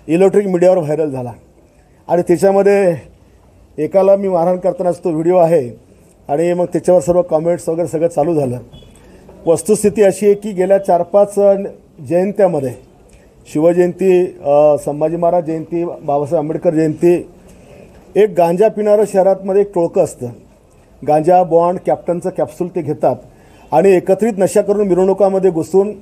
Electronic मीडियावर viral झाला आणि त्याच्यामध्ये एकाला मी मारहाण करतानाच तो व्हिडिओ आहे आणि मग त्याच्यावर सर्व कमेंट्स वगैरे सगळं चालू झालं। वस्तुस्थिती अशी आहे की गेल्या 4-5 जयंत्यामध्ये शिवजयंती, संभाजी महाराज जयंती, बाबासाहेब आंबेडकर जयंती, एक गांजा पिणारं शहरातमध्ये एक टोळकं असतं। गांजा, बॉन्ड, कॅप्टनचं कॅप्सूल ते घेतात आणि एकत्रित नशा करून मिरवणुकामध्ये घुसून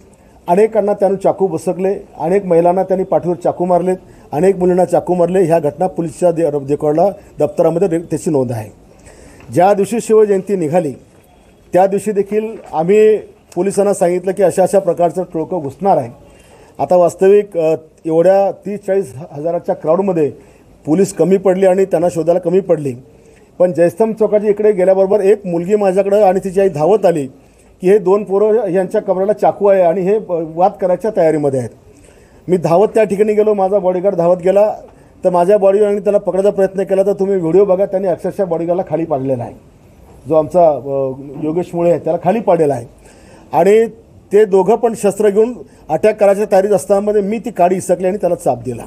अनेकांना त्यांनी चाकू बसकले, अनेक महिलांना त्यांनी पाठीवर चाकू मारलेत, अनेक मुलींना चाकू मारले। ह्या घटना पोलिसच्या रेकॉर्डला दप्तरामध्ये त्याची नोंद आहे। ज्या दिवशी शिवजयंती निघाली त्या दिवशी देखील आम्ही पोलिसांना सांगितलं की अशा अशा प्रकारचं टोळकं घुसणार आहे। आता वास्तविक एवढ्या 30-40 हजाराच्या क्राऊडमध्ये पोलीस कमी पडली आणि त्यांना शोधायला कमी पडली। पण जयस्तंभ चौकाच्या इकडे गेल्याबरोबर एक मुलगी माझ्याकडे आणि तिची आई धावत आली की हे 2 पोरं यांच्या कमरेला चाकू आहे आणि हे वाद करायच्या तयारीमध्ये आहेत। मी धावत त्या ठिकाणी गेलो, माझा बॉडीगार्ड धावत गेला तर माझ्या बॉडीगार्डने त्याला पकडायचा प्रयत्न केला तर तुम्ही व्हिडिओ बघा, त्यांनी अक्षरशः बॉडीगार्डला खाली पाडलेला आहे। जो आमचा योगेश मुळे आहे त्याला खाली पाडलेला आहे आणि ते दोघं पण शस्त्र घेऊन अटॅक करायच्या तयारीत असताना मी ती काडी इसकली आणि त्याला चाप दिला।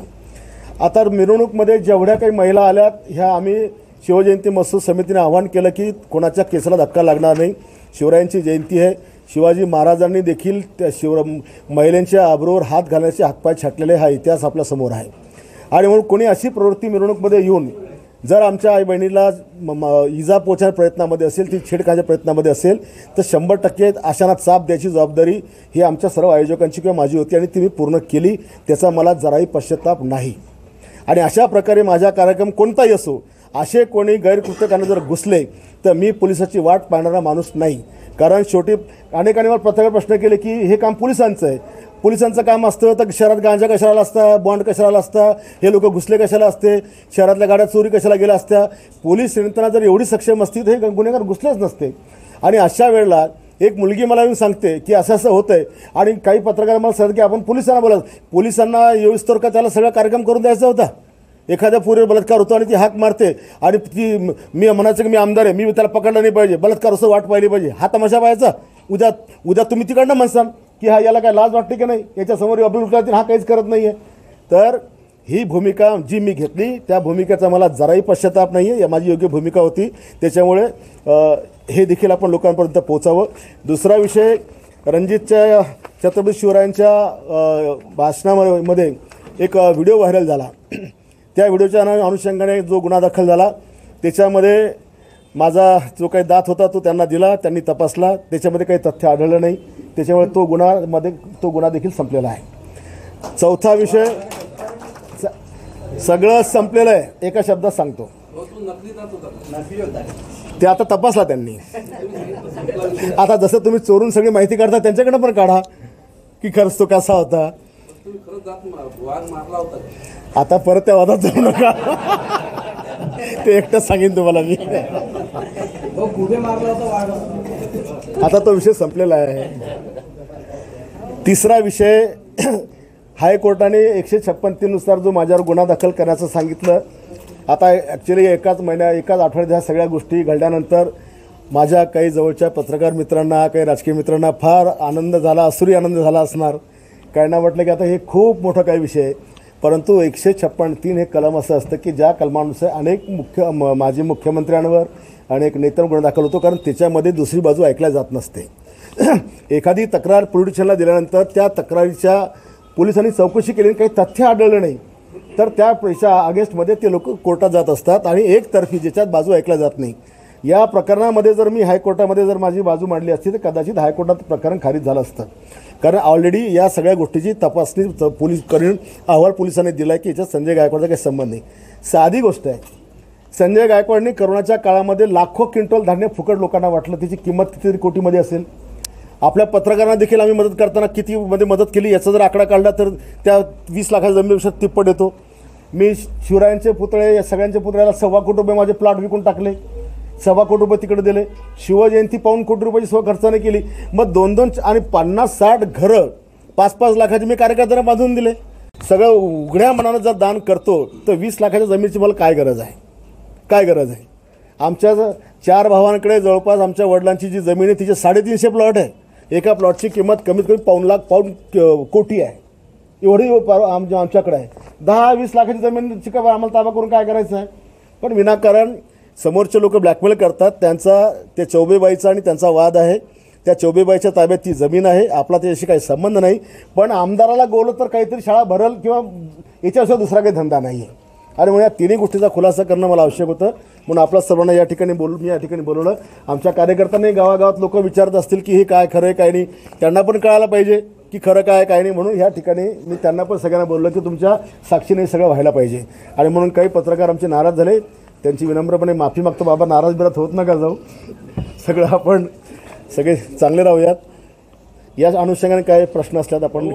आता मिरवणूकमध्ये जेवढ्या काही महिला आल्यात ह्या आम्ही शिवजयंती महोत्सव समितीने आवाहन केलं की कोणाच्या केसाला धक्का लागणार नाही। शिवरायांची जयंती आहे, शिवाजी महाराजांनी देखील त्या महिलांच्या आबरूवर हात घालण्याचे हातपाय छाटलेले हा इतिहास आपल्यासमोर आहे आणि म्हणून कोणी अशी प्रवृत्ती मिरवणूकमध्ये येऊन जर आमच्या आई बहिणीला इजा पोहोचण्याच्या प्रयत्नामध्ये असेल, ती छेड खाण्याच्या प्रयत्नामध्ये असेल तर 100% अशांना चाप द्यायची जबाबदारी ही आमच्या सर्व आयोजकांची किंवा माझी होती आणि ती मी पूर्ण केली। त्याचा मला जराही पश्चाताप नाही आणि अशा प्रकारे माझा कार्यक्रम कोणताही असो असे कोणी गैरकृत्य करण्यात जर घुसले तर मी पोलिसाची वाट पाहणारा माणूस नाही। कारण शेवटी अनेकांनी मला पत्रकार प्रश्न केले की हे काम पोलिसांचं आहे, पोलिसांचं काम असतं तर शहरात गांजा कशाला असता, बॉन्ड कशाला असता, हे लोक घुसले कशाला असते, शहरातल्या गाड्या चोरी कशाला गेल्या असत्या। पोलीस यंत्रणा जर एवढी सक्षम असती तर हे गुन्हेगार घुसलेच नसते। आणि अशा वेळेला एक मुलगी मला येऊन सांगते की असं असं होतं आहे आणि काही पत्रकार मला सांगतात की आपण पोलिसांना बोला, पोलिसांना येऊस्तोवर का त्याला सगळा कार्यक्रम करून द्यायचा होता। एखाद्या पोरीवर बलात्कार होतो आणि ती हाक मारते आणि ती मी म्हणायचं की मी आमदार आहे, मी त्याला पकडलं नाही पाहिजे, बलात्कार असं वाट पाहिली पाहिजे, हा तमाशा पाहायचा। उद्या तुम्ही तिकडनं म्हणसाल की हा याला काय लाज वाटते की नाही, याच्यासमोर अब्दुल उठला हा काहीच करत नाही आहे। तर ही भूमिका जी मी घेतली त्या भूमिकेचा मला जराही पश्चाताप नाही आहे, माझी योग्य भूमिका होती। त्याच्यामुळे हे देखील आपण लोकांपर्यंत पोहोचावं। दुसरा विषय, रणजितच्या छत्रपती शिवरायांच्या भाषणामध्ये एक व्हिडिओ व्हायरल झाला। त्या व्हिडिओच्या अनुषंगाने जो गुन्हा दाखल झाला त्याच्यामध्ये माझा जो काही दात होता तो त्यांना दिला, त्यांनी तपासला, त्याच्यामध्ये काही तथ्य आढळलं नाही, त्याच्यामुळे तो गुन्हा देखील संपलेला आहे। चौथा विषय, सगळं संपलेलं आहे, एका शब्दात सांगतो, ते आता तपासला त्यांनी। आता जसं तुम्ही चोरून सगळी माहिती काढता त्यांच्याकडे पण काढा की खरंच तो कसा होता। आता परत त्या वादात जाऊ नका, ते एकटं सांगेन तुम्हाला मी। आता तो विषय संपलेला आहे। तिसरा विषय, हायकोर्टाने 156(3) नुसार जो माझ्यावर गुन्हा दाखल करण्याचं सांगितलं। आता ॲक्च्युली एकाच आठवड्यात ह्या सगळ्या गोष्टी घडल्यानंतर माझ्या काही जवळच्या पत्रकार मित्रांना, काही राजकीय मित्रांना फार आनंद झाला, असुरी आनंद झाला असणार। काहींना वाटलं की आता हे खूप मोठा काही विषय आहे, परंतु 156(3) हे कलम असं असतं की ज्या कलमानुसार अनेक माजी मुख्यमंत्र्यांवर अनेक नेत्यांवर गुन्हा दाखल होतो, कारण त्याच्यामध्ये दुसरी बाजू ऐकल्या जात नसते। एखादी तक्रार पोलीस स्टेशनला दिल्यानंतर त्या तक्रारीच्या पोलिसांनी चौकशी केली, काही तथ्य आढळलं नाही तर त्या अगेन्स्टमध्ये ते लोक कोर्टात जात असतात आणि एकतर्फी ज्याच्यात बाजू ऐकल्या जात नाही। या प्रकरणामध्ये जर मी हायकोर्टामध्ये जर माझी बाजू मांडली असती तर कदाचित हायकोर्टात प्रकरण खारिज झालं असतं, कारण ऑलरेडी या सगळ्या गोष्टीची तपासणी पोलीस करून अहवाल पोलिसांनी दिला आहे की याच्यात संजय गायकवाडचा काही संबंध नाही। साधी गोष्ट आहे, संजय गायकवाडने करोनाच्या काळामध्ये लाखो क्विंटल धान्य फुकट लोकांना वाटलं, त्याची किंमत कितीतरी कोटीमध्ये असेल। आपल्या पत्रकारांना देखील आम्ही मदत करताना कितीमध्ये मदत केली याचा जर आकडा काढला तर त्या 20 लाखाच्या जमिनीपेक्षा तिप्पट येतो। मी शिवरायांचे पुतळे, या सगळ्यांच्या पुतळ्याला 1.25 कोटी रुपये माझे प्लॉट विकून टाकले, 1.25 कोटी रुपये तिकडे दिले। शिवजयंती 1.25 कोटी रुपयाची खर्चाने केली। मग 2-2 आणि 50-60 घरं 5-5 लाखाचे मी कार्यकर्त्यांना बांधून दिले। सगळं उघड्या मनानं जर दान करतो तर 20 लाखाच्या जमिनीची मला काय गरज आहे, काय गरज आहे? आमच्या 4 भावांकडे जवळपास आमच्या वडिलांची जी जमीन आहे तिचे 350 प्लॉट आहे। एका प्लॉटची किंमत कमीत कमी 1.25 कोटी आहे। एवढी आमच्याकडे आहे. 10-20 लाखाची जमीन चिका आम्हाला ताबा करून काय करायचं आहे. पण विनाकारण समोरचे लोक ब्लॅकमेल करतात. त्यांचा ते चौबेबाईचा आणि त्यांचा वाद आहे. त्या चौबेबाईच्या ताब्यात ती जमीन आहे, आपला त्याच्याशी काही संबंध नाही. पण आमदाराला बोललं तर काहीतरी शाळा भरल किंवा याच्याशिवाय दुसरा काही धंदा नाही आहे. आणि म्हणून या तिन्ही गोष्टीचा खुलासा करणं मला आवश्यक होतं. म्हणून आपल्या सर्वांना या ठिकाणी मी या ठिकाणी बोलवलं. आमच्या कार्यकर्त्यांनी गावागावात लोक विचारत असतील की हे काय खरं आहे काय नाही, त्यांना पण कळायला पाहिजे की खरं काय काय नाही. म्हणून ह्या ठिकाणी मी त्यांना पण सगळ्यांना बोललो की तुमच्या साक्षीने सगळं व्हायला पाहिजे. आणि म्हणून काही पत्रकार आमचे नाराज झाले, त्यांची विनम्रपणे माफी मागतो. बाबा नाराज बिराज होत नका जाऊ, सगळं आपण सगळे चांगले राहूयात. याच अनुषंगाने काय प्रश्न असल्यात आपण